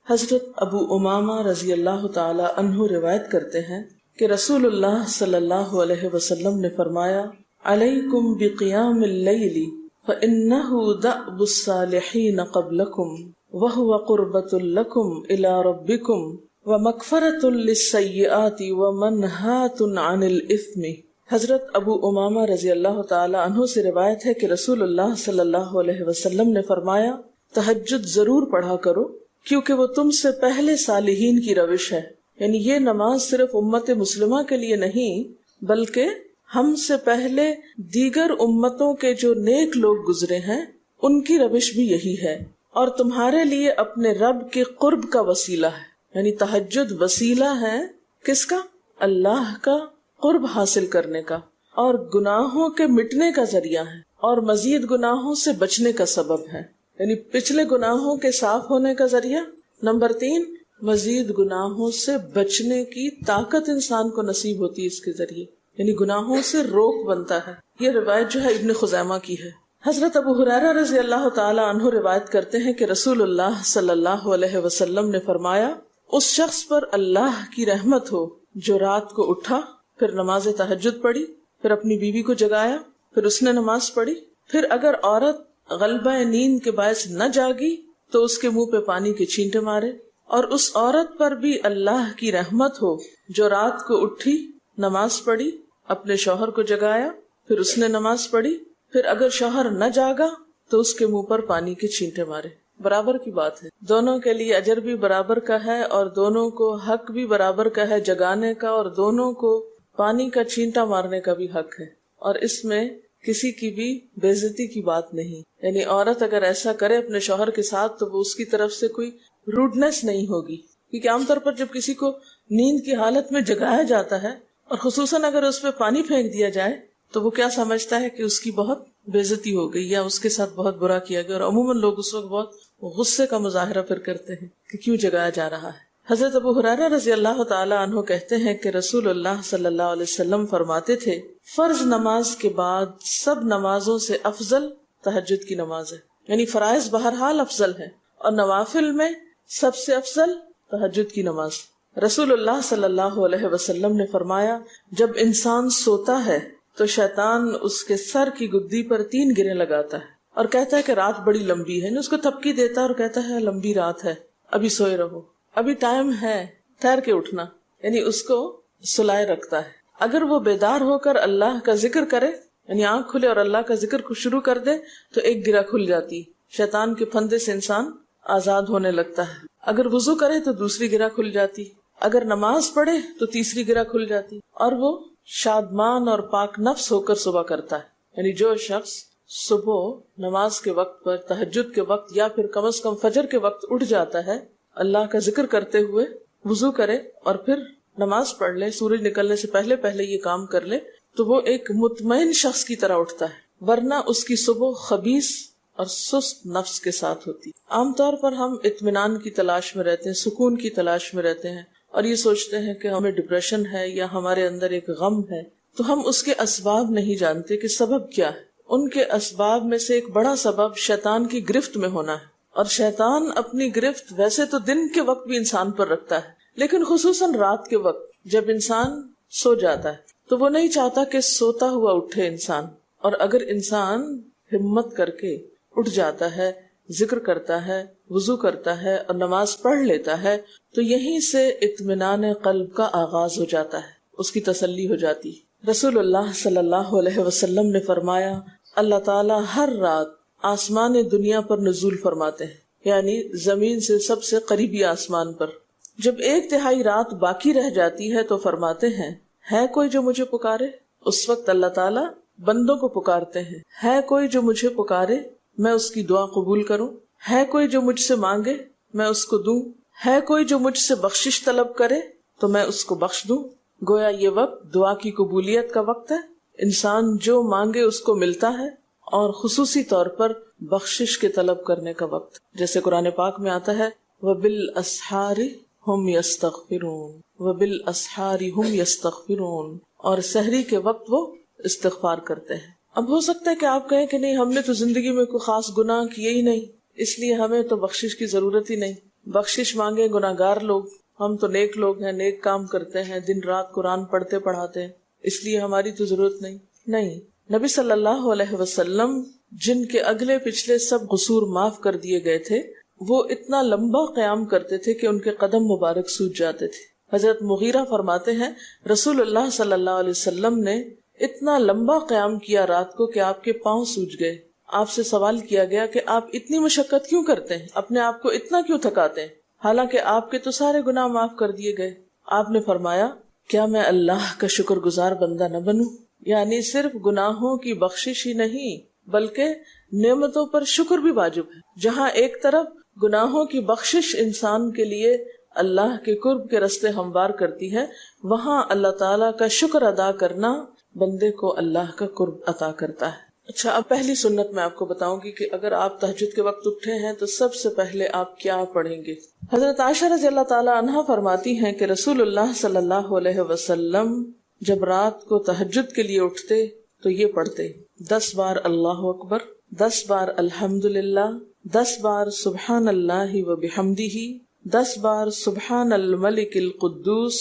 حضرت ابو امامہ رضی اللہ تعالی عنہ روایت کرتے ہیں کہ رسول اللہ صلی اللہ علیہ وسلم نے فرمایا، علیکم بقیام اللیل فإنہ دأب الصالحین قبلکم وہو قربۃ لکم الی ربکم ومغفرۃ للسیئات ومنہاۃ عن الاثم۔ حضرت ابو امامہ رضی اللہ تعالی عنہ سے روایت ہے کہ رسول اللہ صلی اللہ علیہ وسلم نے فرمایا، تہجد ضرور پڑھا کرو کیونکہ وہ تم سے پہلے صالحین کی روش ہے۔ یعنی یہ نماز صرف امت مسلمہ کے لیے نہیں بلکہ ہم سے پہلے دیگر امتوں کے جو نیک لوگ گزرے ہیں ان کی روش بھی یہی ہے، اور تمہارے لیے اپنے رب کے قرب کا وسیلہ ہے۔ یعنی تہجد وسیلہ ہے کس کا؟ اللہ کا قرب حاصل کرنے کا، اور گناہوں کے مٹنے کا ذریعہ ہے، اور مزید گناہوں سے بچنے کا سبب ہے۔ یعنی پچھلے گناہوں کے صاف ہونے کا ذریعہ، نمبر 3 مزید گناہوں سے بچنے کی طاقت انسان کو نصیب ہوتی ہے اس کے ذریعے، یعنی گناہوں سے روک بنتا ہے۔ یہ روایت جو ہے ابن خزیمہ کی ہے۔ حضرت ابو ہریرہ رضی اللہ تعالی عنہ روایت کرتے ہیں کہ رسول اللہ صلی اللہ علیہ وسلم نے فرمایا، اس شخص پر اللہ کی رحمت ہو جو رات کو اٹھا، پھر نماز تہجد پڑھی، پھر اپنی بیوی کو جگایا، پھر اس نے نماز پڑھی، پھر اگر عورت غلبہ نیند کے باعث نہ جاگی تو اس کے منہ پہ پانی کے چھینٹے مارے، اور اس عورت پر بھی اللہ کی رحمت ہو جو رات کو اٹھی، نماز پڑھی، اپنے شوہر کو جگایا، پھر اس نے نماز پڑھی، پھر اگر شوہر نہ جاگا تو اس کے منہ پر پانی کے چھینٹے مارے۔ برابر کی بات ہے، دونوں کے لیے اجر بھی برابر کا ہے، اور دونوں کو حق بھی برابر کا ہے جگانے کا، اور دونوں کو پانی کا چھینٹا مارنے کا بھی حق ہے، اور اس میں کسی کی بھی بے عزتی کی بات نہیں۔ یعنی عورت اگر ایسا کرے اپنے شوہر کے ساتھ تو وہ اس کی طرف سے کوئی روڈنس نہیں ہوگی، کیونکہ عام طور پر جب کسی کو نیند کی حالت میں جگایا جاتا ہے اور خصوصاً اگر اس پہ پانی پھینک دیا جائے تو وہ کیا سمجھتا ہے کہ اس کی بہت بے عزتی ہو گئی یا اس کے ساتھ بہت برا کیا گیا، اور عموماً لوگ اس وقت بہت غصے کا مظاہرہ پھر کرتے ہیں کہ کیوں جگایا جا رہا ہے۔ حضرت ابو ہریرہ رضی اللہ تعالی عنہ کہتے ہیں کہ رسول اللہ صلی اللہ علیہ وسلم فرماتے تھے، فرض نماز کے بعد سب نمازوں سے افضل تہجد کی نماز ہے۔ یعنی فرائض بہرحال افضل ہے، اور نوافل میں سب سے افضل تہجد کی نماز۔ رسول اللہ صلی اللہ علیہ وسلم نے فرمایا، جب انسان سوتا ہے تو شیطان اس کے سر کی گدی پر 3 گریں لگاتا ہے اور کہتا ہے کہ رات بڑی لمبی ہے، اور اس کو تھپکی دیتا ہے اور کہتا ہے لمبی رات ہے، ابھی سوئے رہو، ابھی ٹائم ہے، ٹھہر کے اٹھنا، یعنی اس کو سلائے رکھتا ہے۔ اگر وہ بیدار ہو کر اللہ کا ذکر کرے، یعنی آنکھ کھلے اور اللہ کا ذکر کو شروع کر دے تو ایک گرہ کھل جاتی، شیطان کے پھندے سے انسان آزاد ہونے لگتا ہے۔ اگر وضو کرے تو دوسری گرہ کھل جاتی، اگر نماز پڑھے تو تیسری گرہ کھل جاتی، اور وہ شادمان اور پاک نفس ہو کر صبح کرتا ہے۔ یعنی جو شخص صبح نماز کے وقت پر، تہجد کے وقت، یا پھر کم از کم فجر کے وقت اٹھ جاتا ہے، اللہ کا ذکر کرتے ہوئے وضو کرے اور پھر نماز پڑھ لے، سورج نکلنے سے پہلے پہلے یہ کام کر لے، تو وہ ایک مطمئن شخص کی طرح اٹھتا ہے، ورنہ اس کی صبح خبیث اور سست نفس کے ساتھ ہوتی۔ عام طور پر ہم اطمینان کی تلاش میں رہتے ہیں، سکون کی تلاش میں رہتے ہیں، اور یہ سوچتے ہیں کہ ہمیں ڈپریشن ہے یا ہمارے اندر ایک غم ہے، تو ہم اس کے اسباب نہیں جانتے کہ سبب کیا ہے۔ ان کے اسباب میں سے ایک بڑا سبب شیطان کی گرفت میں ہونا ہے، اور شیطان اپنی گرفت ویسے تو دن کے وقت بھی انسان پر رکھتا ہے، لیکن خصوصاً رات کے وقت جب انسان سو جاتا ہے تو وہ نہیں چاہتا کہ سوتا ہوا اٹھے انسان، اور اگر انسان ہمت کر کے اٹھ جاتا ہے، ذکر کرتا ہے، وضو کرتا ہے اور نماز پڑھ لیتا ہے تو یہیں سے اطمینان قلب کا آغاز ہو جاتا ہے، اس کی تسلی ہو جاتی۔ رسول اللہ صلی اللہ علیہ وسلم نے فرمایا، اللہ تعالیٰ ہر رات آسمان دنیا پر نزول فرماتے ہیں، یعنی زمین سے سب سے قریبی آسمان پر۔ جب 1/3 رات باقی رہ جاتی ہے تو فرماتے ہیں، ہے کوئی جو مجھے پکارے؟ اس وقت اللہ تعالیٰ بندوں کو پکارتے ہیں، ہے کوئی جو مجھے پکارے میں اس کی دعا قبول کروں؟ ہے کوئی جو مجھ سے مانگے میں اس کو دوں؟ ہے کوئی جو مجھ سے بخشش طلب کرے تو میں اس کو بخش دوں؟ گویا یہ وقت دعا کی قبولیت کا وقت ہے، انسان جو مانگے اس کو ملتا ہے، اور خصوصی طور پر بخشش کے طلب کرنے کا وقت، جیسے قرآن پاک میں آتا ہے وَبِالْأَسْحَارِ هُمْ يَسْتَغْفِرُونَ وَبِالْأَسْحَارِ هُمْ يَسْتَغْفِرُونَ، اور سحری کے وقت وہ استغفار کرتے ہیں۔ اب ہو سکتا ہے کہ آپ کہیں کہ نہیں، ہم نے تو زندگی میں کوئی خاص گناہ کیے ہی نہیں، اس لیے ہمیں تو بخشش کی ضرورت ہی نہیں۔ بخشش مانگے گناہگار لوگ، ہم تو نیک لوگ ہیں، نیک کام کرتے ہیں، دن رات قرآن پڑھتے پڑھاتے ہیں، اس لیے ہماری تو ضرورت نہیں۔ نبی صلی اللہ علیہ وسلم جن کے اگلے پچھلے سب قصور معاف کر دیے گئے تھے، وہ اتنا لمبا قیام کرتے تھے کہ ان کے قدم مبارک سوج جاتے تھے۔ حضرت مغیرہ فرماتے ہیں رسول اللہ صلی اللہ علیہ وسلم نے اتنا لمبا قیام کیا رات کو کہ آپ کے پاؤں سوج گئے۔ آپ سے سوال کیا گیا کہ آپ اتنی مشقت کیوں کرتے ہیں، اپنے آپ کو اتنا کیوں تھکاتے ہیں، حالانکہ آپ کے تو سارے گناہ معاف کر دیے گئے۔ آپ نے فرمایا کیا میں اللہ کا شکر گزار بندہ نہ بنوں؟ یعنی صرف گناہوں کی بخشش ہی نہیں بلکہ نعمتوں پر شکر بھی واجب ہے۔ جہاں ایک طرف گناہوں کی بخشش انسان کے لیے اللہ کے قرب کے راستے ہموار کرتی ہے، وہاں اللہ تعالیٰ کا شکر ادا کرنا بندے کو اللہ کا قرب عطا کرتا ہے۔ اچھا، اب پہلی سنت میں آپ کو بتاؤں گی کہ اگر آپ تہجد کے وقت اٹھے ہیں تو سب سے پہلے آپ کیا پڑھیں گے۔ حضرت عائشہ رضی اللہ تعالیٰ عنہا فرماتی ہیں کہ رسول اللہ صلی اللہ علیہ وسلم جب رات کو تہجد کے لیے اٹھتے تو یہ پڑھتے 10 بار اللہ اکبر، 10 بار الحمدللہ، 10 بار سبحان اللہ و بحمدہ، 10 بار سبحان الملک القدوس،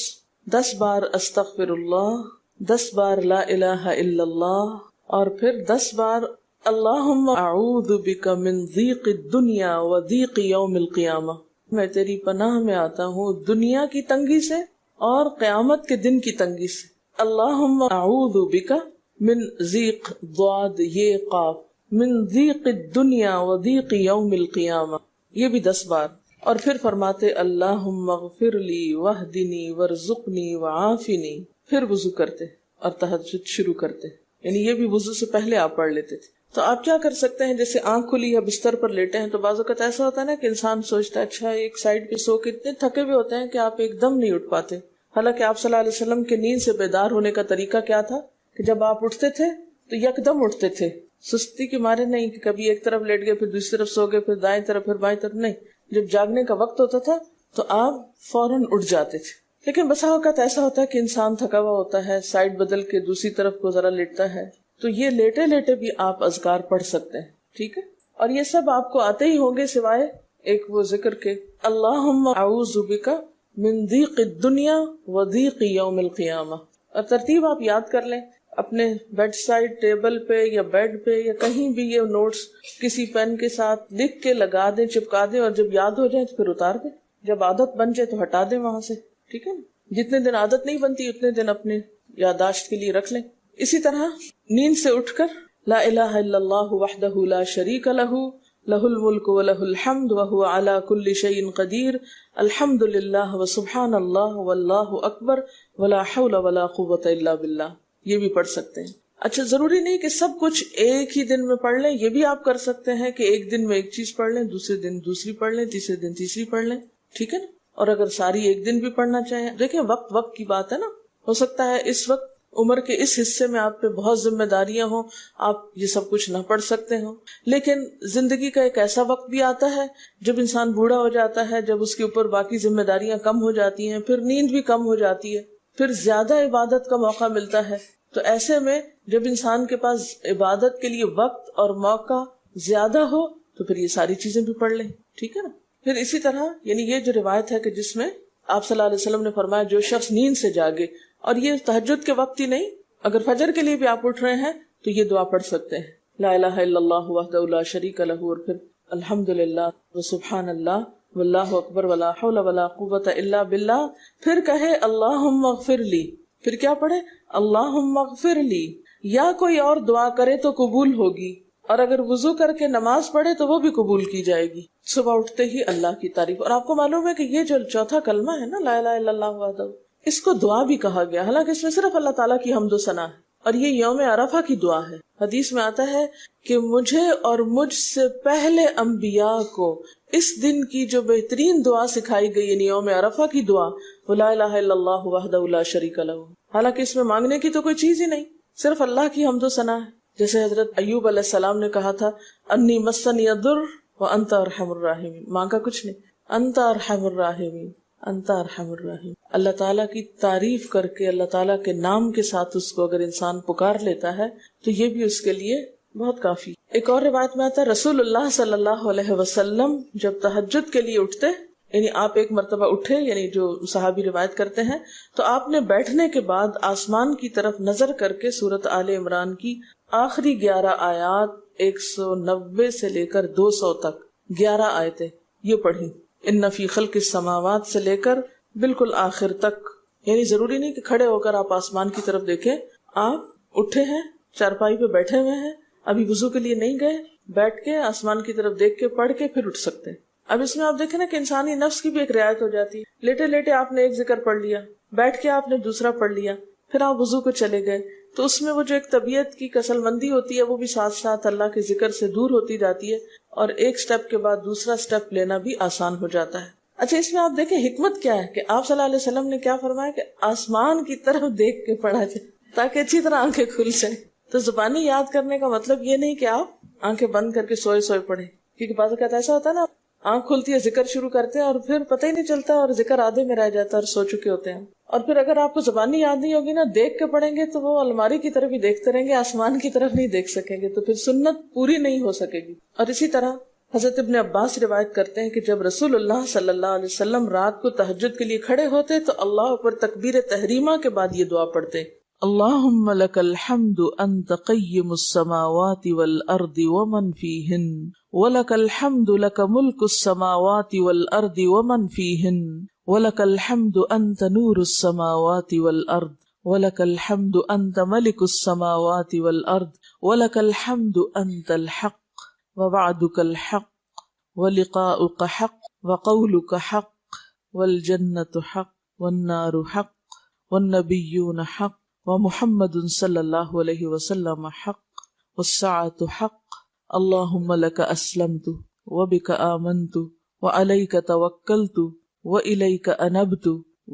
10 بار استغفر اللہ، 10 بار لا الہ الا اللہ، اور پھر 10 بار اللہم اعوذ بک من ضیق الدنیا و ضیق یوم القیامہ، میں تیری پناہ میں آتا ہوں دنیا کی تنگی سے اور قیامت کے دن کی تنگی سے۔ اللہم اعوذ بک من ضیق ضاد یہ قاف من ضیق الدنیا و ضیق یوم القیامہ، یہ بھی 10 بار۔ اور پھر فرماتے اللہم اغفر لی واہدنی وارزقنی وعافنی، پھر وضو کرتے اور تہجد شروع کرتے، یعنی یہ بھی وضو سے پہلے آپ پڑھ لیتے تھے۔ تو آپ کیا کر سکتے ہیں، جیسے آنکھ کھلی یا بستر پر لیٹے ہیں تو بعض اوقات ایسا ہوتا ہے نا کہ انسان سوچتا ہے اچھا ایک سائڈ پہ سو کے اتنے تھکے ہوئے ہوتے ہیں کہ آپ ایک دم نہیں اٹھ پاتے۔ حالانکہ آپ صلی اللہ علیہ وسلم کے نیند سے بیدار ہونے کا طریقہ کیا تھا کہ جب آپ اٹھتے تھے تو یکدم اٹھتے تھے، سستی کے مارے نہیں کہ کبھی ایک طرف لیٹ گئے پھر دوسری طرف سو گئے پھر دائیں طرف پھر بائیں طرف، نہیں، جب جاگنے کا وقت ہوتا تھا تو آپ فوراً اٹھ جاتے تھے۔ لیکن بسا اوقات ایسا ہوتا ہے کہ انسان تھکا ہوا ہوتا ہے، سائڈ بدل کے دوسری طرف کو ذرا لیٹتا ہے، تو یہ لیٹے لیٹے بھی آپ اذکار پڑھ سکتے ہیں، ٹھیک ہے؟ اور یہ سب آپ کو آتے ہی ہوں گے سوائے ایک وہ ذکر کے اللہم اعوذ بک من ضیق الدنیا و ضیق یوم القیامہ، اور ترتیب آپ یاد کر لیں اپنے بیڈ سائڈ ٹیبل پہ یا بیڈ پہ یا کہیں بھی، یہ نوٹس کسی پین کے ساتھ لکھ کے لگا دیں، چپکا دیں، اور جب یاد ہو جائے تو پھر اتار دیں، جب عادت بن جائے تو ہٹا دیں وہاں سے، ٹھیک ہے نا؟ جتنے دن عادت نہیں بنتی اتنے دن اپنے یادداشت کے لیے رکھ لیں۔ اسی طرح نیند سے اٹھ کر لا الہ الا اللہ وحدہ لا شریک لہ لہ الملک ولہ الحمد وہو علی کل شیء قدیر الحمد للہ وسبحان اللہ واللہ اکبر ولا حول ولا قوۃ الا باللہ، یہ بھی پڑھ سکتے ہیں۔ اچھا، ضروری نہیں کہ سب کچھ ایک ہی دن میں پڑھ لیں، یہ بھی آپ کر سکتے ہیں کہ ایک دن میں ایک چیز پڑھ لیں، دوسرے دن دوسری پڑھ لیں، تیسرے دن تیسری پڑھ لیں، ٹھیک ہے نا؟ اور اگر ساری ایک دن بھی پڑھنا چاہیں، دیکھیں وقت کی بات ہے نا، ہو سکتا ہے اس وقت عمر کے اس حصے میں آپ پہ بہت ذمہ داریاں ہوں، آپ یہ سب کچھ نہ پڑھ سکتے ہوں، لیکن زندگی کا ایک ایسا وقت بھی آتا ہے جب انسان بوڑھا ہو جاتا ہے، جب اس کے اوپر باقی ذمہ داریاں کم ہو جاتی ہیں، پھر نیند بھی کم ہو جاتی ہے، پھر زیادہ عبادت کا موقع ملتا ہے، تو ایسے میں جب انسان کے پاس عبادت کے لیے وقت اور موقع زیادہ ہو تو پھر یہ ساری چیزیں بھی پڑھ لیں، ٹھیک ہے نا؟ پھر اسی طرح یعنی یہ جو روایت ہے کہ جس میں آپ صلی اللہ علیہ وسلم نے فرمایا جو شخص نیند سے جاگے، اور یہ تہجد کے وقت ہی نہیں، اگر فجر کے لیے بھی آپ اٹھ رہے ہیں تو یہ دعا پڑھ سکتے ہیں، لا الہ الا اللہ وحدہ لا شریک لہ، اور پھر الحمدللہ وسبحان اللہ واللہ اکبر ولا حول ولا قوۃ الا باللہ، پھر کہے اللہم اغفر لی، پھر کیا پڑھے اللہم اغفر لی، یا کوئی اور دعا کرے تو قبول ہوگی، اور اگر وضو کر کے نماز پڑھے تو وہ بھی قبول کی جائے گی۔ صبح اٹھتے ہی اللہ کی تعریف، اور آپ کو معلوم ہے کہ یہ جو چوتھا کلمہ ہے نا لا الہ الا اللہ وحدہ، اس کو دعا بھی کہا گیا، حالانکہ اس میں صرف اللہ تعالیٰ کی حمد و ثنا ہے، اور یہ یوم عرفہ کی دعا ہے۔ حدیث میں آتا ہے کہ مجھے اور مجھ سے پہلے انبیاء کو اس دن کی جو بہترین دعا سکھائی گئی یعنی یوم عرفہ کی دعا وہ لا الہ الا اللہ وحدہ لا شریک لہ، حالانکہ اس میں مانگنے کی تو کوئی چیز ہی نہیں، صرف اللہ کی حمد و ثنا ہے۔ جیسے حضرت ایوب علیہ السلام نے کہا تھا انی مسنی الضر وانت ارحم الراحمین، مانگا کچھ نہیں، انت ارحم الراحمین، انت ارحم الراحمین۔ اللہ تعالیٰ کی تعریف کر کے اللہ تعالیٰ کے نام کے ساتھ اس کو اگر انسان پکار لیتا ہے تو یہ بھی اس کے لیے بہت کافی۔ ایک اور روایت میں آتا ہے رسول اللہ صلی اللہ علیہ وسلم جب تہجد کے لیے اٹھتے یعنی آپ ایک مرتبہ اٹھے، یعنی جو صحابی روایت کرتے ہیں، تو آپ نے بیٹھنے کے بعد آسمان کی طرف نظر کر کے سورۃ آل عمران کی آخری 11 آیات 190 سے لے کر 200 تک 11 آیتیں یہ پڑھی، ان فی خلق السماوات سے لے کر بالکل آخر تک. یعنی ضروری نہیں کہ کھڑے ہو کر آپ آسمان کی طرف دیکھیں، آپ اٹھے ہیں، چارپائی پہ بیٹھے ہوئے ہیں، ابھی وضو کے لیے نہیں گئے، بیٹھ کے آسمان کی طرف دیکھ کے پڑھ کے پھر اٹھ سکتے ہیں. اب اس میں آپ دیکھیں نا کہ انسانی نفس کی بھی ایک رعایت ہو جاتی ہے. لیٹے لیٹے آپ نے ایک ذکر پڑھ لیا، بیٹھ کے آپ نے دوسرا پڑھ لیا، پھر آپ وضو کو چلے گئے، تو اس میں وہ جو ایک طبیعت کی کسل مندی ہوتی ہے وہ بھی ساتھ ساتھ اللہ کے ذکر سے دور ہوتی جاتی ہے، اور ایک سٹیپ کے بعد دوسرا سٹیپ لینا بھی آسان ہو جاتا ہے. اچھا، اس میں آپ دیکھیں حکمت کیا ہے کہ آپ صلی اللہ علیہ وسلم نے کیا فرمایا کہ آسمان کی طرف دیکھ کے پڑھا جائے تاکہ اچھی طرح آنکھیں کھل جائیں. تو زبانی یاد کرنے کا مطلب یہ نہیں کہ آپ آنکھیں بند کر کے سوئے سوئے پڑھیں، کیونکہ بعض اوقات ایسا ہوتا ہے نا، آنکھ کھلتی ہے، ذکر شروع کرتے ہیں اور پھر پتہ ہی نہیں چلتا اور ذکر آدھے میں رہ جاتا ہے اور سو چکے ہوتے ہیں. اور پھر اگر آپ کو زبانی یاد نہیں ہوگی نا، دیکھ کے پڑھیں گے تو وہ الماری کی طرف ہی دیکھتے رہیں گے، آسمان کی طرف نہیں دیکھ سکیں گے، تو پھر سنت پوری نہیں ہو سکے گی. اور اسی طرح حضرت ابن عباس روایت کرتے ہیں کہ جب رسول اللہ صلی اللہ علیہ وسلم رات کو تہجد کے لیے کھڑے ہوتے تو اللہ پر تکبیر تحریمہ کے بعد یہ دعا پڑھتے: اللہم لک الحمد انت قیم السماوات والارض ومن فیہن ولک الحمد لک ملک السماوات والارض ومن فیہن ولک الحمد انت نور السماوات والارض ولک الحمد انت ملک السماوات والارض ولک الحمد انت الحق ووعدك الحق ولقاؤك حق وقولك حق والجنة حق والنار حق والنبيون حق ومحمد صلی اللہ علیہ وسلم حق والساعة حق اللهم لك اسلمت وبك آمنت وعليك توكلت وإليك أنبت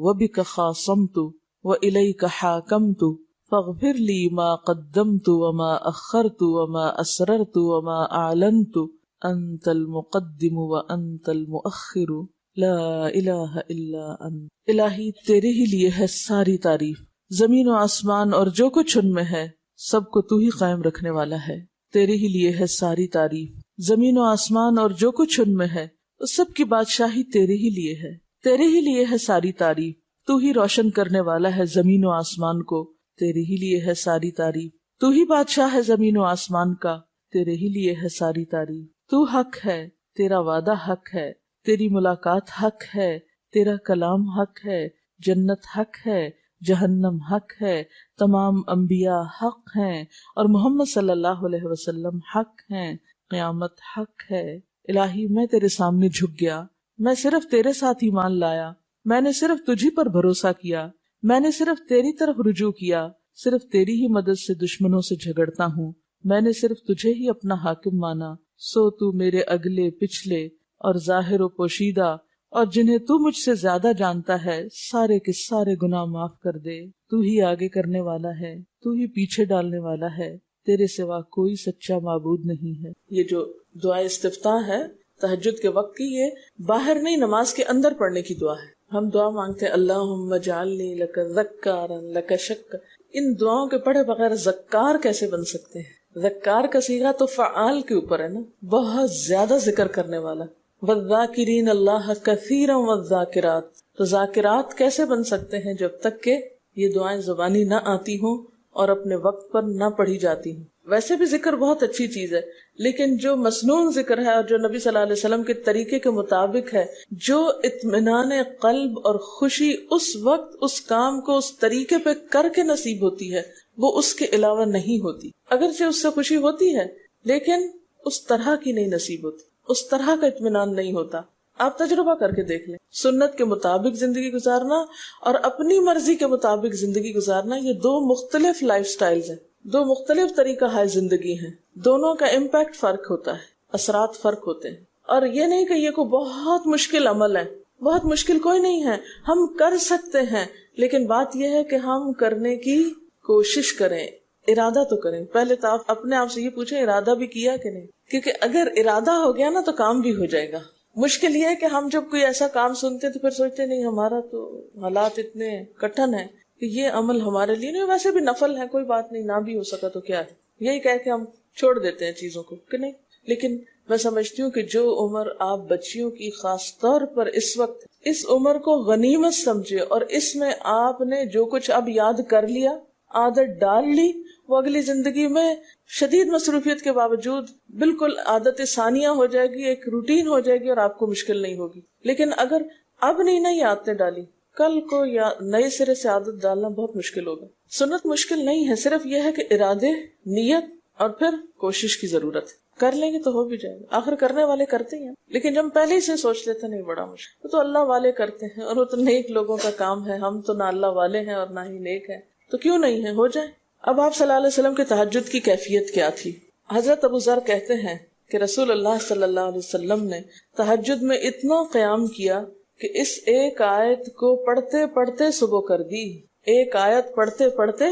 وبك خاصمت وإليك حاكمت فاغفر لي ما قدمت وما أخرت وما أسررت وما أعلنت أنت المقدم وأنت المؤخر لا الہ الا انت. الہی تیرے ہی لیے ہے ساری تعریف، زمین و آسمان اور جو کچھ ان میں ہے سب کو تو ہی قائم رکھنے والا ہے. تیرے ہی لیے ہے ساری تعریف، زمین و آسمان اور جو کچھ ان میں ہے اس سب کی بادشاہی تیرے ہی لیے ہے. تیرے ہی لیے ہے ساری تعریف، تو ہی روشن کرنے والا ہے زمین و آسمان کو، تیرے ہی لیے ہے ساری تعریف. تو ہی بادشاہ ہے زمین و آسمان کا، تیرے ہی لیے ہے ساری تعریف. تو حق ہے، تیرا وعدہ حق ہے، تیری ملاقات حق ہے، تیرا کلام حق ہے، جنت حق ہے، جہنم حق ہے، تمام انبیاء حق ہیں اور محمد صلی اللہ علیہ وسلم حق ہیں، قیامت حق ہے. الہی میں تیرے سامنے جھک گیا، میں صرف تیرے ساتھ ایمان لایا، میں نے صرف تجھی پر بھروسہ کیا، میں نے صرف تیری طرف رجوع کیا، صرف تیری ہی مدد سے دشمنوں سے جھگڑتا ہوں، میں نے صرف تجھے ہی اپنا حاکم مانا. سو تو میرے اگلے پچھلے اور ظاہر و پوشیدہ اور جنہیں تو مجھ سے زیادہ جانتا ہے سارے کے سارے گناہ معاف کر دے. تو ہی آگے کرنے والا ہے، تو ہی پیچھے ڈالنے والا ہے، تیرے سوا کوئی سچا معبود نہیں ہے. یہ جو دعا استفتاح ہے تہجد کے وقت کی، یہ باہر نہیں نماز کے اندر پڑھنے کی دعا ہے. ہم دعا مانگتے ہیں اللہم اجعلنی لک ذکارا لک شکارا. ان دعاؤں کے پڑھے بغیر ذکار کیسے بن سکتے ہیں؟ ذکار کا صیغہ تو فعال کے اوپر ہے نا، بہت زیادہ ذکر کرنے والا. والذاکرین اللہ کثیرا والذاکرات. تو ذاکرات کیسے بن سکتے ہیں جب تک کہ یہ دعائیں زبانی نہ آتی ہوں اور اپنے وقت پر نہ پڑھی جاتی ہوں. ویسے بھی ذکر بہت اچھی چیز ہے، لیکن جو مسنون ذکر ہے اور جو نبی صلی اللہ علیہ وسلم کے طریقے کے مطابق ہے، جو اطمینان قلب اور خوشی اس وقت اس کام کو اس طریقے پہ کر کے نصیب ہوتی ہے، وہ اس کے علاوہ نہیں ہوتی. اگرچہ اس سے خوشی ہوتی ہے لیکن اس طرح کی نہیں نصیب ہوتی، اس طرح کا اطمینان نہیں ہوتا. آپ تجربہ کر کے دیکھ لیں، سنت کے مطابق زندگی گزارنا اور اپنی مرضی کے مطابق زندگی گزارنا، یہ دو مختلف لائف سٹائلز ہیں، دو مختلف طریقہ ہے زندگی ہیں. دونوں کا امپیکٹ فرق ہوتا ہے، اثرات فرق ہوتے ہیں. اور یہ نہیں کہ یہ کوئی بہت مشکل عمل ہے، بہت مشکل کوئی نہیں ہے، ہم کر سکتے ہیں. لیکن بات یہ ہے کہ ہم کرنے کی کوشش کریں، ارادہ تو کریں. پہلے تو آپ اپنے آپ سے یہ پوچھیں ارادہ بھی کیا کہ نہیں، کیونکہ اگر ارادہ ہو گیا نا تو کام بھی ہو جائے گا. مشکل یہ ہے کہ ہم جب کوئی ایسا کام سنتے تو پھر سوچتے نہیں ہمارا تو حالات اتنے کٹھن ہیں کہ یہ عمل ہمارے لیے نہیں. ویسے بھی نفل ہے، کوئی بات نہیں، نہ بھی ہو سکا تو کیا ہے، یہی کہہ کے ہم چھوڑ دیتے ہیں چیزوں کو کہ نہیں. لیکن میں سمجھتی ہوں کہ جو عمر آپ بچیوں کی خاص طور پر اس وقت اس عمر کو غنیمت سمجھے اور اس میں آپ نے جو کچھ اب یاد کر لیا، عادت ڈال لی، وہ اگلی زندگی میں شدید مصروفیت کے باوجود بالکل عادت ثانیہ ہو جائے گی، ایک روٹین ہو جائے گی اور آپ کو مشکل نہیں ہوگی. لیکن اگر اب نہیں عادتیں ڈالی، کل کو یا نئے سرے سے عادت ڈالنا بہت مشکل ہوگا. سنت مشکل نہیں ہے، صرف یہ ہے کہ ارادے، نیت اور پھر کوشش کی ضرورت ہے. کر لیں گے تو ہو بھی جائے گا، آخر کرنے والے کرتے ہیں. لیکن جب ہم پہلے ہی سے سوچ لیتے نہیں بڑا مشکل، وہ تو اللہ والے کرتے ہیں اور وہ تو نیک لوگوں کا کام ہے، ہم تو نہ اللہ والے ہیں اور نہ ہی نیک ہیں، تو کیوں نہیں ہے، ہو جائے. اب آپ صلی اللہ علیہ وسلم کے تہجد کی کیفیت کیا تھی؟ حضرت ابو ذر کہتے ہیں کہ رسول اللہ صلی اللہ علیہ وسلم نے تہجد میں اتنا قیام کیا کہ اس ایک آیت کو پڑھتے پڑھتے صبح کر دی. ایک آیت پڑھتے پڑھتے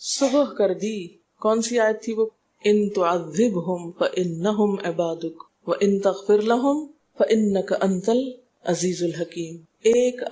صبح کر دی. کون سی آیت تھی وہ؟ ان تعذبہم فانہم عبادک وان تغفر لہم فانک انت العزیز الحکیم. ایک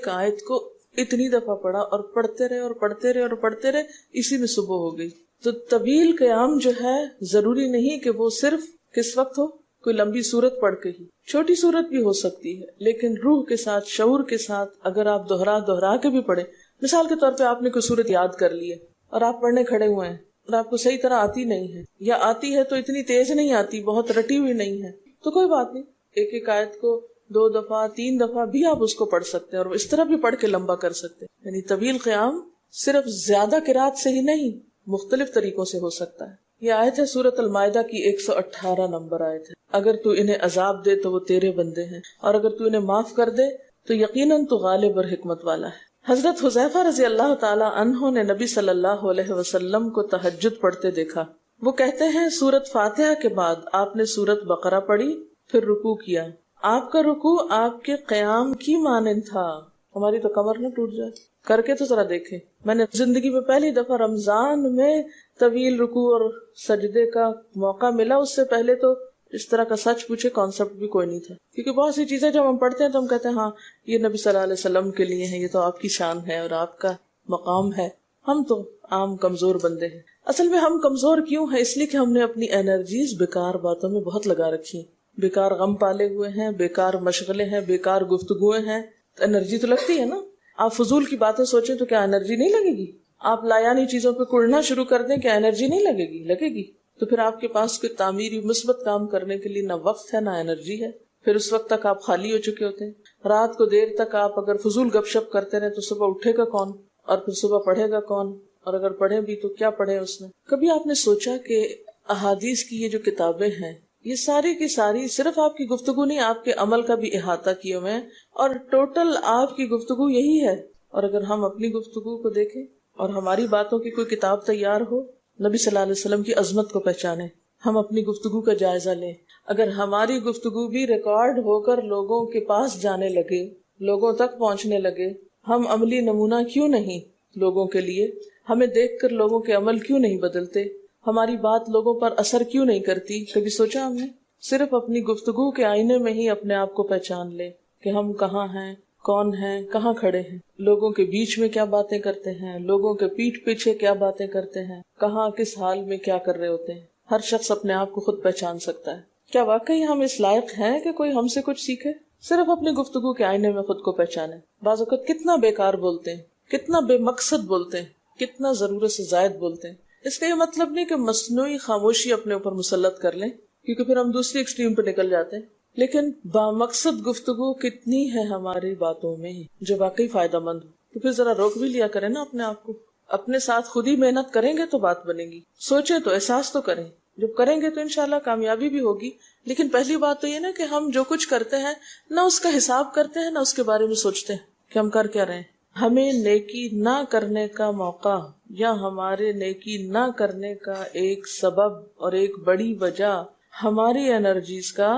آیت کو اتنی دفعہ پڑھا اور پڑھتے رہے اور پڑھتے رہے اور پڑھتے رہے، اسی میں صبح ہو گئی. تو طویل قیام جو ہے ضروری نہیں کہ وہ صرف کس وقت ہو، کوئی لمبی سورت پڑھ کے ہی، چھوٹی سورت بھی ہو سکتی ہے، لیکن روح کے ساتھ، شعور کے ساتھ اگر آپ دوہرا کے بھی پڑھیں. مثال کے طور پہ آپ نے کوئی سورت یاد کر لی ہے اور آپ پڑھنے کھڑے ہوئے ہیں اور آپ کو صحیح طرح آتی نہیں ہے، یا آتی ہے تو اتنی تیز نہیں آتی، بہت رٹی ہوئی نہیں ہے، تو کوئی بات نہیں، ایک آیت کو 2 دفعہ 3 دفعہ بھی آپ اس کو پڑھ سکتے ہیں اور اس طرح بھی پڑھ کے لمبا کر سکتے ہیں. یعنی طویل قیام صرف زیادہ قرات سے ہی نہیں، مختلف طریقوں سے ہو سکتا ہے. یہ آیت ہے سورۃ المائدہ کی 118 نمبر آیت ہے. اگر تو انہیں عذاب دے تو وہ تیرے بندے ہیں، اور اگر تو انہیں معاف کر دے تو یقیناً تو غالب اور حکمت والا ہے. حضرت حذیفہ رضی اللہ تعالی عنہ نے نبی صلی اللہ علیہ وسلم کو تہجد پڑھتے دیکھا. وہ کہتے ہیں سورۃ فاتحہ کے بعد آپ نے سورۃ بقرہ پڑھی، پھر رکوع کیا. آپ کا رکوع آپ کے قیام کی مانند تھا. ہماری تو کمر نہ ٹوٹ جائے. کر کے تو ذرا دیکھیں. میں نے زندگی میں پہلی دفعہ رمضان میں طویل رکوع اور سجدے کا موقع ملا. اس سے پہلے تو اس طرح کا سچ پوچھے کانسیپٹ بھی کوئی نہیں تھا، کیونکہ بہت سی چیزیں جب ہم پڑھتے ہیں تو ہم کہتے ہیں ہاں یہ نبی صلی اللہ علیہ وسلم کے لیے ہے، یہ تو آپ کی شان ہے اور آپ کا مقام ہے. ہم تو عام کمزور بندے ہیں. اصل میں ہم کمزور کیوں ہیں؟ اس لیے کہ ہم نے اپنی انرجیز بیکار باتوں میں بہت لگا رکھی، بیکار غم پالے ہوئے ہیں، بیکار مشغلے ہیں، بیکار گفتگویں ہیں. انرجی تو لگتی ہے نا. آپ فضول کی باتیں سوچیں تو کیا انرجی نہیں لگے گی؟ آپ لایانی چیزوں پہ کڑنا شروع کر دیں، کیا انرجی نہیں لگے گی؟ لگے گی. تو پھر آپ کے پاس کوئی تعمیری مثبت کام کرنے کے لیے نہ وقت ہے نہ انرجی ہے. پھر اس وقت تک آپ خالی ہو چکے ہوتے ہیں. رات کو دیر تک آپ اگر فضول گپ شپ کرتے رہے تو صبح اٹھے گا کون، اور پھر صبح پڑھے گا کون، اور اگر پڑھے بھی تو کیا پڑھے اس میں. کبھی آپ نے سوچا کہ احادیث کی یہ جو کتابیں ہیں یہ ساری کی ساری صرف آپ کی گفتگو نہیں، آپ کے عمل کا بھی احاطہ کیے ہوئے ہیں، اور ٹوٹل آپ کی گفتگو یہی ہے. اور اگر ہم اپنی گفتگو کو دیکھیں اور ہماری باتوں کی کوئی کتاب تیار ہو، نبی صلی اللہ علیہ وسلم کی عظمت کو پہچانے، ہم اپنی گفتگو کا جائزہ لیں. اگر ہماری گفتگو بھی ریکارڈ ہو کر لوگوں کے پاس جانے لگے، لوگوں تک پہنچنے لگے، ہم عملی نمونہ کیوں نہیں لوگوں کے لیے؟ ہمیں دیکھ کر لوگوں کے عمل کیوں نہیں بدلتے؟ ہماری بات لوگوں پر اثر کیوں نہیں کرتی؟ کبھی سوچا ہم نے؟ صرف اپنی گفتگو کے آئینے میں ہی اپنے آپ کو پہچان لے کہ ہم کہاں ہیں، کون ہیں، کہاں کھڑے ہیں، لوگوں کے بیچ میں کیا باتیں کرتے ہیں، لوگوں کے پیٹھ پیچھے کیا باتیں کرتے ہیں، کہاں کس حال میں کیا کر رہے ہوتے ہیں. ہر شخص اپنے آپ کو خود پہچان سکتا ہے. کیا واقعی ہم اس لائق ہیں کہ کوئی ہم سے کچھ سیکھے؟ صرف اپنی گفتگو کے آئینے میں خود کو پہچانے. بعض اوقات کتنا بیکار بولتے ہیں، کتنا بے مقصد بولتے ہیں، کتنا ضرورت سے زائد بولتے ہیں. اس کا یہ مطلب نہیں کہ مصنوعی خاموشی اپنے اوپر مسلط کر لیں، کیونکہ پھر ہم دوسری ایکسٹریم پہ نکل جاتے ہیں. لیکن بامقصد گفتگو کتنی ہے ہماری باتوں میں جو واقعی فائدہ مند ہو، تو پھر ذرا روک بھی لیا کریں نا اپنے آپ کو. اپنے ساتھ خود ہی محنت کریں گے تو بات بنے گی. سوچیں تو احساس تو کریں. جب کریں گے تو انشاءاللہ کامیابی بھی ہوگی. لیکن پہلی بات تو یہ نا کہ ہم جو کچھ کرتے ہیں نہ اس کا حساب کرتے ہیں، نہ اس کے بارے میں سوچتے ہیں کہ ہم کر کیا رہے ہیں. ہمیں نیکی نہ کرنے کا موقع یا ہمارے نیکی نہ کرنے کا ایک سبب اور ایک بڑی وجہ ہماری انرجیز کا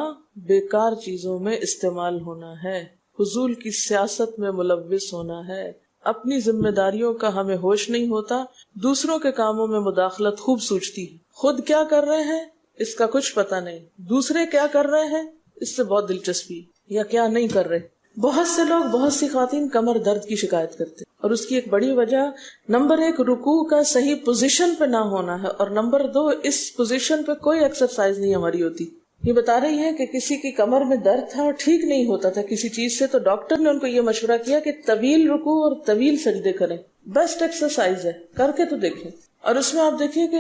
بیکار چیزوں میں استعمال ہونا ہے، فضول کی سیاست میں ملوث ہونا ہے. اپنی ذمہ داریوں کا ہمیں ہوش نہیں ہوتا، دوسروں کے کاموں میں مداخلت خوب سوچتی ہے. خود کیا کر رہے ہیں اس کا کچھ پتہ نہیں، دوسرے کیا کر رہے ہیں اس سے بہت دلچسپی، یا کیا نہیں کر رہے. بہت سے لوگ، بہت سی خواتین کمر درد کی شکایت کرتے ہیں، اور اس کی ایک بڑی وجہ نمبر 1 رکوع کا صحیح پوزیشن پہ نہ ہونا ہے، اور نمبر 2 اس پوزیشن پہ کوئی ایکسرسائز نہیں ہماری ہوتی. یہ بتا رہی ہیں کہ کسی کی کمر میں درد تھا اور ٹھیک نہیں ہوتا تھا کسی چیز سے، تو ڈاکٹر نے ان کو یہ مشورہ کیا کہ طویل رکوع اور طویل سجدے کریں، بیسٹ ایکسرسائز ہے، کر کے تو دیکھیں۔ اور اس میں آپ دیکھیے کہ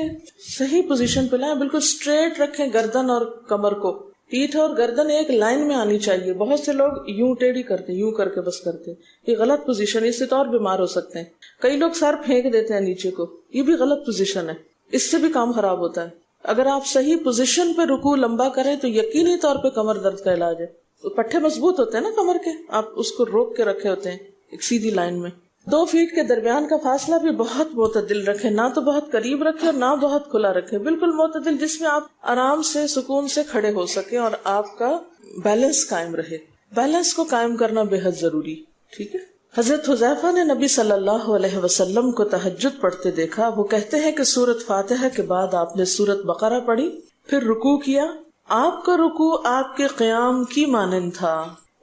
صحیح پوزیشن پہ لائیں، بالکل اسٹریٹ رکھیں گردن اور کمر کو، پیٹھ اور گردن ایک لائن میں آنی چاہیے۔ بہت سے لوگ یوں ٹیڑھی کرتے، یوں کر کے بس کرتے، یہ غلط پوزیشن ہے، اس سے تو اور بیمار ہو سکتے ہیں۔ کئی لوگ سر پھینک دیتے ہیں نیچے کو، یہ بھی غلط پوزیشن ہے، اس سے بھی کام خراب ہوتا ہے۔ اگر آپ صحیح پوزیشن پہ رکوع لمبا کریں تو یقینی طور پہ کمر درد کا علاج ہے۔ پٹھے مضبوط ہوتے ہیں نا کمر کے، آپ اس کو روک کے رکھے ہوتے ہیں ایک سیدھی لائن میں۔ 2 فیٹ کے درمیان کا فاصلہ بھی بہت معتدل رکھیں، نہ تو بہت قریب رکھیں اور نہ بہت کھلا رکھیں، بالکل معتدل، جس میں آپ آرام سے سکون سے کھڑے ہو سکیں اور آپ کا بیلنس قائم رہے۔ بیلنس کو قائم کرنا بے حد ضروری، ٹھیک ہے۔ حضرت حذیفہ نے نبی صلی اللہ علیہ وسلم کو تہجد پڑھتے دیکھا، وہ کہتے ہیں کہ سورۃ فاتحہ کے بعد آپ نے سورۃ بقرہ پڑھی، پھر رکوع کیا، آپ کا رکوع آپ کے قیام کی مانند تھا،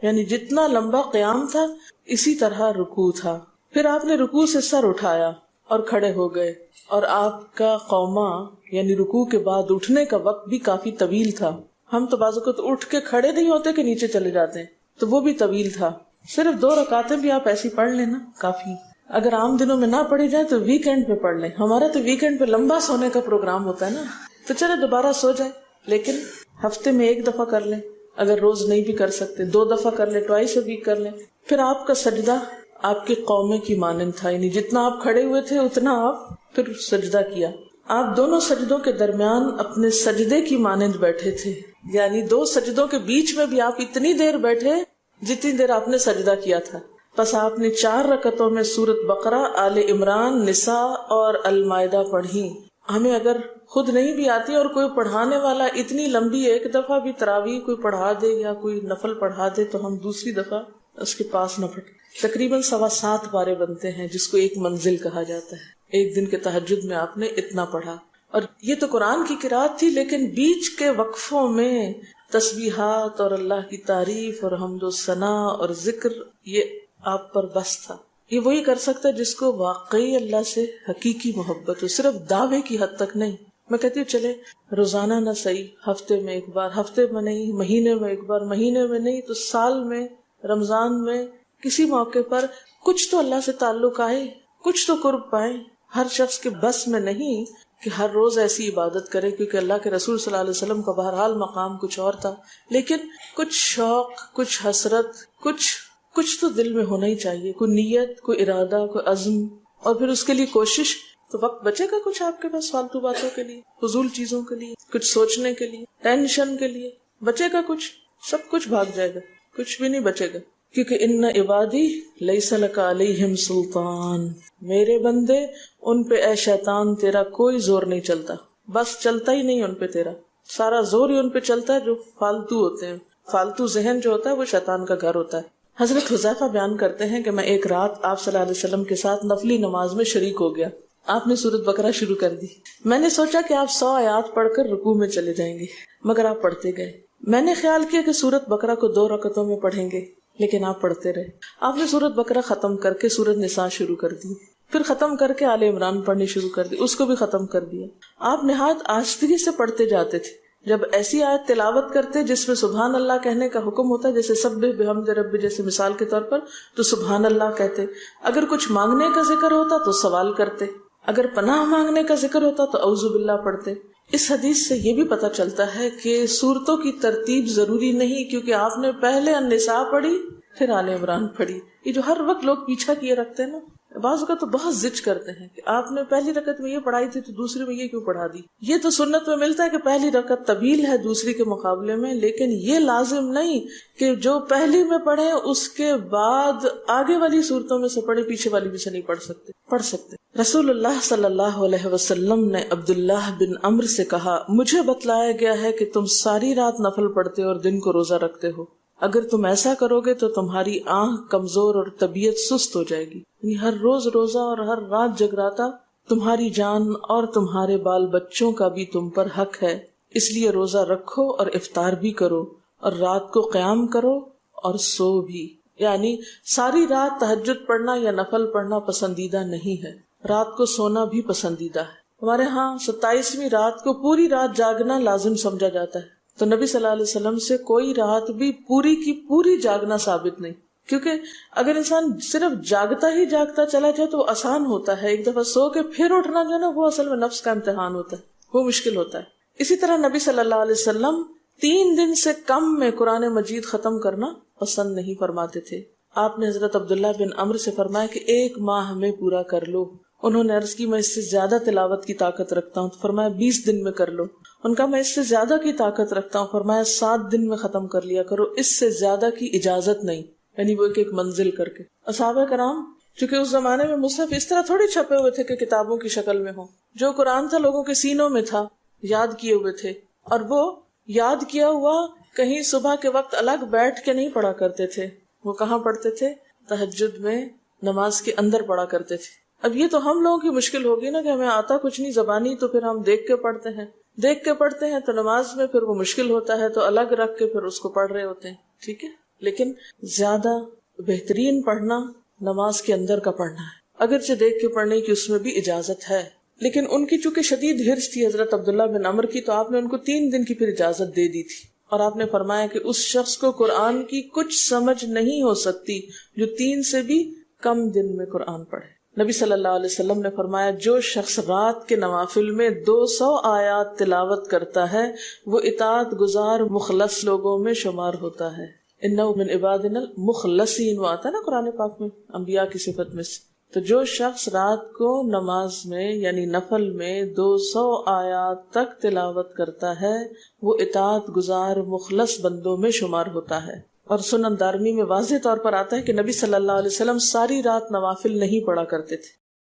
یعنی جتنا لمبا قیام تھا اسی طرح رکوع تھا، پھر آپ نے رکوع سے سر اٹھایا اور کھڑے ہو گئے، اور آپ کا قوما یعنی رکوع کے بعد اٹھنے کا وقت بھی کافی طویل تھا۔ ہم تو بعض اوقات اٹھ کے کھڑے نہیں ہوتے کہ نیچے چلے جاتے ہیں، تو وہ بھی طویل تھا۔ صرف 2 رکعتیں بھی آپ ایسی پڑھ لینا کافی، اگر عام دنوں میں نہ پڑھی جائے تو ویکینڈ پہ پڑھ لیں۔ ہمارا تو ویکینڈ پہ لمبا سونے کا پروگرام ہوتا ہے نا، تو چلے دوبارہ سو جائیں، لیکن ہفتے میں 1 دفعہ کر لیں، اگر روز نہیں بھی کر سکتے 2 دفعہ کر لیں، ٹوائس اے ویک کر لیں۔ پھر آپ کا سجدہ آپ کے قومے کی مانند تھا، یعنی جتنا آپ کھڑے ہوئے تھے اتنا آپ پھر سجدہ کیا۔ آپ دونوں سجدوں کے درمیان اپنے سجدے کی مانند بیٹھے تھے، یعنی 2 سجدوں کے بیچ میں بھی آپ اتنی دیر بیٹھے جتنی دیر آپ نے سجدہ کیا تھا۔ پس آپ نے 4 رکعتوں میں سورۃ بقرہ، آل عمران، نساء اور المائدہ پڑھی۔ ہمیں اگر خود نہیں بھی آتی اور کوئی پڑھانے والا اتنی لمبی 1 دفعہ بھی تراویح کوئی پڑھا دے یا کوئی نفل پڑھا دے تو ہم دوسری دفعہ اس کے پاس نہ پڑھیں۔ تقریباً 7.25 پارے بنتے ہیں، جس کو ایک منزل کہا جاتا ہے۔ ایک دن کے تہجد میں آپ نے اتنا پڑھا، اور یہ تو قرآن کی قرات تھی، لیکن بیچ کے وقفوں میں تسبیحات اور اللہ کی تعریف اور حمد و ثنا اور ذکر، یہ آپ پر بس تھا۔ یہ وہی کر سکتا ہے جس کو واقعی اللہ سے حقیقی محبت ہو، صرف دعوے کی حد تک نہیں۔ میں کہتی ہوں چلے روزانہ نہ صحیح، ہفتے میں 1 بار، ہفتے میں نہیں، مہینے میں 1 بار، مہینے میں نہیں تو سال میں، رمضان میں، کسی موقع پر کچھ تو اللہ سے تعلق آئے، کچھ تو قرب پائیں۔ ہر شخص کے بس میں نہیں کہ ہر روز ایسی عبادت کرے، کیونکہ اللہ کے رسول صلی اللہ علیہ وسلم کا بہرحال مقام کچھ اور تھا، لیکن کچھ شوق، کچھ حسرت، کچھ تو دل میں ہونا ہی چاہیے، کوئی نیت، کوئی ارادہ، کوئی عزم، اور پھر اس کے لیے کوشش۔ تو وقت بچے گا کچھ آپ کے پاس فالتو باتوں کے لیے، فضول چیزوں کے لیے، کچھ سوچنے کے لیے، ٹینشن کے لیے بچے گا کچھ؟ سب کچھ بھاگ جائے گا، کچھ بھی نہیں بچے گا، کیونکہ ان عبادی لیس لک علیہم سلطان، میرے بندے ان پہ اے شیطان تیرا کوئی زور نہیں چلتا، بس چلتا ہی نہیں ان پہ تیرا، سارا زور ہی ان پہ چلتا ہے جو فالتو ہوتے ہیں۔ فالتو ذہن جو ہوتا ہے وہ شیطان کا گھر ہوتا ہے۔ حضرت حذیفہ بیان کرتے ہیں کہ میں ایک رات آپ صلی اللہ علیہ وسلم کے ساتھ نفلی نماز میں شریک ہو گیا، آپ نے سورۃ بقرہ شروع کر دی، میں نے سوچا کہ آپ 100 آیات پڑھ کر رکوع میں چلے جائیں گے، مگر آپ پڑھتے گئے۔ میں نے خیال کیا کہ سورۃ بقرہ کو 2 رکعتوں میں پڑھیں گے، لیکن آپ پڑھتے رہے۔ آپ نے سورۃ بقرہ ختم کر کے سورۃ نساء شروع کر دی، پھر ختم کر کے آل عمران پڑھنی شروع کر دی، اس کو بھی ختم کر دیا۔ آپ نہایت آہستگی سے پڑھتے جاتے تھے، جب ایسی آیت تلاوت کرتے جس میں سبحان اللہ کہنے کا حکم ہوتا ہے، جیسے سبح بحمد ربی جیسے مثال کے طور پر، تو سبحان اللہ کہتے۔ اگر کچھ مانگنے کا ذکر ہوتا تو سوال کرتے، اگر پناہ مانگنے کا ذکر ہوتا تو اعوذ باللہ پڑھتے۔ اس حدیث سے یہ بھی پتہ چلتا ہے کہ سورتوں کی ترتیب ضروری نہیں، کیونکہ آپ نے پہلے النساء پڑھی پھر آل عمران پڑھی۔ یہ جو ہر وقت لوگ پیچھا کیے رکھتے ہیں نا، بعض اوقات تو بہت ضد کرتے ہیں کہ آپ نے پہلی رکعت میں یہ پڑھائی تھی تو دوسری میں یہ کیوں پڑھا دی۔ یہ تو سنت میں ملتا ہے کہ پہلی رکعت طویل ہے دوسری کے مقابلے میں، لیکن یہ لازم نہیں کہ جو پہلی میں پڑھے اس کے بعد آگے والی صورتوں میں سے پڑھے، پیچھے والی بھی سے نہیں پڑھ سکتے۔ رسول اللہ صلی اللہ علیہ وسلم نے عبداللہ بن عمرو سے کہا، مجھے بتلایا گیا ہے کہ تم ساری رات نفل پڑھتے اور دن کو روزہ رکھتے ہو، اگر تم ایسا کرو گے تو تمہاری آنکھ کمزور اور طبیعت سست ہو جائے گی، یعنی ہر روز روزہ اور ہر رات جگراتا تمہاری جان اور تمہارے بال بچوں کا بھی تم پر حق ہے، اس لیے روزہ رکھو اور افطار بھی کرو اور رات کو قیام کرو اور سو بھی۔ یعنی ساری رات تہجد پڑھنا یا نفل پڑھنا پسندیدہ نہیں ہے، رات کو سونا بھی پسندیدہ ہے۔ ہمارے ہاں 27ویں رات کو پوری رات جاگنا لازم سمجھا جاتا ہے، تو نبی صلی اللہ علیہ وسلم سے کوئی رات بھی پوری کی پوری جاگنا ثابت نہیں، کیونکہ اگر انسان صرف جاگتا ہی جاگتا چلا جائے تو وہ آسان ہوتا ہے، ایک دفعہ سو کے پھر اٹھنا جو ہے نا وہ اصل میں نفس کا امتحان ہوتا ہے، وہ مشکل ہوتا ہے۔ اسی طرح نبی صلی اللہ علیہ وسلم 3 دن سے کم میں قرآن مجید ختم کرنا پسند نہیں فرماتے تھے۔ آپ نے حضرت عبداللہ بن عمرو سے فرمایا کہ 1 ماہ میں پورا کر لو۔ انہوں نے عرض کی میں اس سے زیادہ تلاوت کی طاقت رکھتا ہوں، تو فرمایا 20 دن میں کر لو۔ ان کا میں اس سے زیادہ کی طاقت رکھتا ہوں، فرمایا 7 دن میں ختم کر لیا کرو، اس سے زیادہ کی اجازت نہیں، یعنی وہ ایک منزل کر کے۔ صحابہ کرام چونکہ اس زمانے میں مصحف اس طرح تھوڑی چھپے ہوئے تھے کہ کتابوں کی شکل میں ہوں، جو قرآن تھا لوگوں کے سینوں میں تھا، یاد کیے ہوئے تھے، اور وہ یاد کیا ہوا کہیں صبح کے وقت الگ بیٹھ کے نہیں پڑھا کرتے تھے، وہ کہاں پڑھتے تھے؟ تہجد میں نماز کے اندر پڑھا کرتے تھے۔ اب یہ تو ہم لوگوں کی مشکل ہوگی نا کہ ہمیں آتا کچھ نہیں زبانی، تو پھر ہم دیکھ کے پڑھتے ہیں، دیکھ کے پڑھتے ہیں تو نماز میں پھر وہ مشکل ہوتا ہے تو الگ رکھ کے پھر اس کو پڑھ رہے ہوتے ہیں، ٹھیک ہے۔ لیکن زیادہ بہترین پڑھنا نماز کے اندر کا پڑھنا ہے، اگرچہ دیکھ کے پڑھنے کی اس میں بھی اجازت ہے، لیکن ان کی چونکہ شدید حرص تھی حضرت عبداللہ بن عمرو کی، تو آپ نے ان کو 3 دن کی پھر اجازت دے دی تھی، اور آپ نے فرمایا کہ اس شخص کو قرآن کی کچھ سمجھ نہیں ہو سکتی جو 3 سے بھی کم دن میں قرآن پڑھے۔ نبی صلی اللہ علیہ وسلم نے فرمایا جو شخص رات کے نوافل میں 200 آیات تلاوت کرتا ہے وہ اطاعت گزار مخلص لوگوں میں شمار ہوتا ہے۔ انہ من عبادنا المخلصین، وہ آتا ہے نا قرآن پاک میں انبیاء کی صفت میں سے۔ تو جو شخص رات کو نماز میں یعنی نفل میں 200 آیات تک تلاوت کرتا ہے وہ اطاعت گزار مخلص بندوں میں شمار ہوتا ہے۔ اور سنن دارمی میں واضح طور پر آتا ہے کہ نبی صلی اللہ علیہ وسلم ساری رات نوافل نہیں پڑھا کرتے تھے،